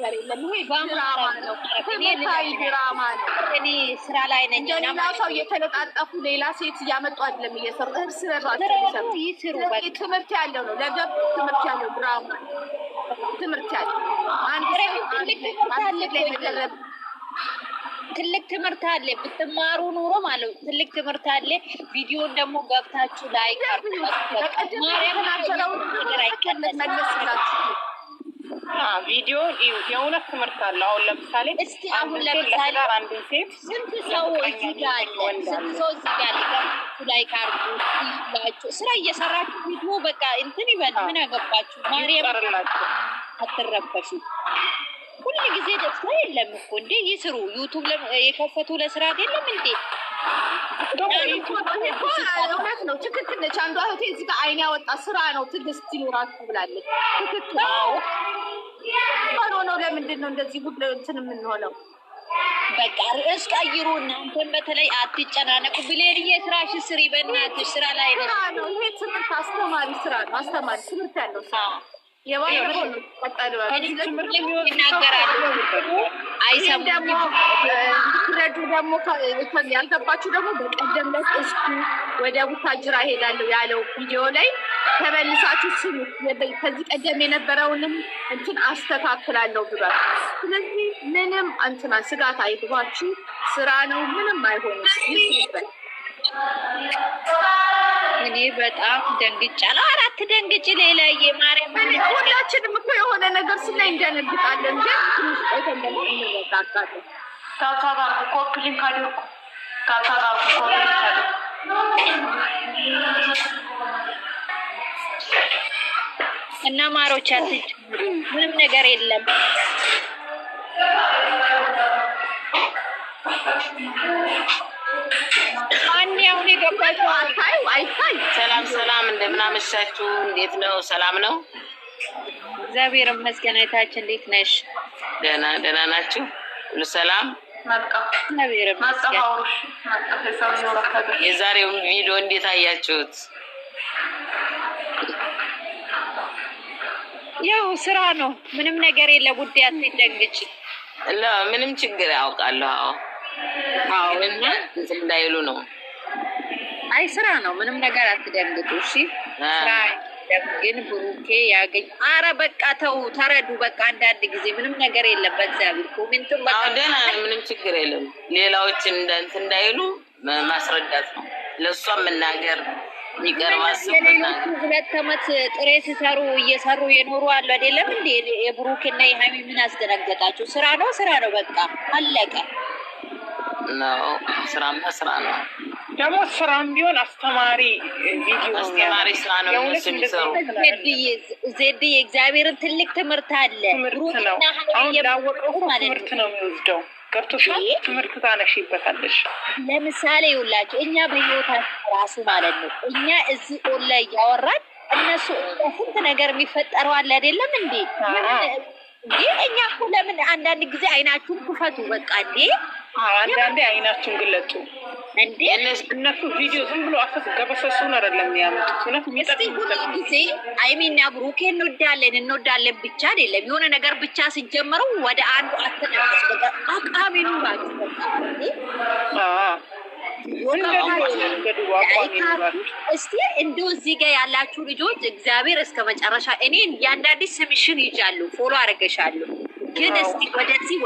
ድራማ ነው። ትምህርታዊ ድራማ ነው። እኔ ስራ ላይ ነኝ። ሌላ ሰው እየተለጣጠፉ ሌላ ሴት እያመጡ አይደለም እየሰሩ እርስ በርሳቸው ይስሩ። ትምህርት ያለው ነው። ለገብ ትምህርት ያለው ድራማ ትምህርት ያለው ትልቅ ትምህርት አለ። ብትማሩ ኑሮ ማለት ትልቅ ትምህርት አለ። ቪዲዮን ደግሞ ገብታችሁ ላይ ቪዲዮ የእውነት ትምህርት አለ። አሁን ለምሳሌ እስቲ አሁን ለምሳሌ አንድ ሴት ስንት ሰው እዚህ ጋር አለ፣ ስንት ሰው እዚህ ጋር ሊጋችሁ ላይ ካርዱ ይላችሁ ስራ እየሰራችሁ ቪዲዮ በቃ እንትን ይበል። ምን አገባችሁ? ማርያም አትረበሹ። ሁሉ ጊዜ ደስታ የለም እኮ እንዴ! ይስሩ። ዩቱብ የከፈቱ ለስራ አይደለም እንዴ? እውነት ነው። ትክክል ነች። አንዷ እህቴ እዚህ ጋር አይን ያወጣ ስራ ነው። ትዕግስት ይኖራችሁ ብላለች። ትክክል ነው። ለምንድን ነው እንደዚህ ሁሉ እንትን የምንሆነው? በቃ ርዕስ ቀይሩ። እናንተም በተለይ አትጨናነቁ። ብሌንዬ ስራሽን ስሪ በእናትሽ። ስራ ላይ ነው። ይሄ ትምህርት አስተማሪ ስራ ነው። አስተማሪ ትምህርት ያለው ስራ ረዱ ደግሞ ያልገባችሁ ደግሞ በቀደም ዕለት እስኩ ወደ ቡታጅራ ሄዳለሁ ያለው ቪዲዮ ላይ ተመልሳችሁ ስሙ። ከዚህ ቀደም የነበረውንም እንትን አስተካክላለሁ ብሏል። ስለዚህ ምንም እንትና ስጋት አይግባችሁ። ስራ ነው። ምንም አይሆንም። ይስሩበት። እኔ በጣም ደንግጫለሁ። አራት ደንግጭ ሌላ የማርያም ሁላችንም እኮ የሆነ ነገር ስናይ እንደነግጣለን። ግን ትንሽ ቆይተን ደግሞ እንረጋጋለን። ታታባር ኮፕሊንግ አድርጉ። ታታባር ኮፕሊንግ አድርጉ። እና ማሮች አትጨምሩ። ምንም ነገር የለም። ማንኛውም የገባችሁ አይታይ። ሰላም እንደምን አመሻችሁ? እንዴት ነው? ሰላም ነው? እግዚአብሔር ይመስገን። አይታችን እንዴት ነሽ? ደህና ናችሁ? ሁሉ ሰላም? እግዚአብሔር ይመስገን። የዛሬውን ቪዲዮ እንዴት አያችሁት? ያው ስራ ነው። ምንም ነገር የለ። ጉዳይ አትደንግጭ። ምንም ችግር ያውቃለሁ። አዎ እና እንዳይሉ ነው። አይ ስራ ነው። ምንም ነገር አትደንግጡ። እሺ ስራ ግን ብሩኬ ያገኝ። አረ በቃ ተው፣ ተረዱ። በቃ አንዳንድ ጊዜ ምንም ነገር የለም። በእግዚአብሔር ኮሜንቱን በቃ ደህና ምንም ችግር የለም። ሌላዎች እንዳይሉ ማስረዳት ነው። ለእሷም መናገር የሚቀርብ አስበናል። 2 ዓመት ጥሬ ሲሰሩ እየሰሩ የኖሩ አሉ አይደለም እንዴ? የብሩክና የሃይሚ ምን አስደነገጣቸው? ስራ ነው። ስራ ነው። በቃ አለቀ ነው። ስራማ ስራ ነው። ደግሞ ስራም ቢሆን አስተማሪ ቪዲዮ አስተማሪ ስራ ነው የሚሰሩ። ዜድዬ እግዚአብሔርን ትልቅ ትምህርት አለ። ብሩክና አሁን ላወቀው ትምህርት ነው የሚወስደው። ገብቶሻል? ትምህርት ታነሺበታለሽ። ለምሳሌ ይውላችሁ እኛ በህይወታችን ራሱ ማለት ነው እኛ እዚህ ኦንላይን እያወራን እነሱ ስንት ነገር የሚፈጠረው አለ አይደለም እንዴ? እኛ እኮ ለምን አንዳንድ ጊዜ አይናችሁን ክፈቱ። በቃ እንዴ አንዳንዴ አይናችሁን ግለጡ እንዴ። እነሱ ቪዲዮ ዝም ብሎ አፈስ ገበሰሱን አይደለም ያመጡት። እውነት ሁሉ ጊዜ አይሚና ብሩኬ እንወዳለን ብቻ አይደለም። የሆነ ነገር ብቻ ሲጀመሩ ወደ አንዱ አተነፈስ በቃ አቃሚኑ ናቸው። እስቲ እንደው እዚህ ጋር ያላችሁ ልጆች እግዚአብሔር እስከ መጨረሻ እኔ ያንዳንድ ስምሽን ይጃሉ ፎሎ አረገሻለሁ። ግን እስቲ ወደዚህ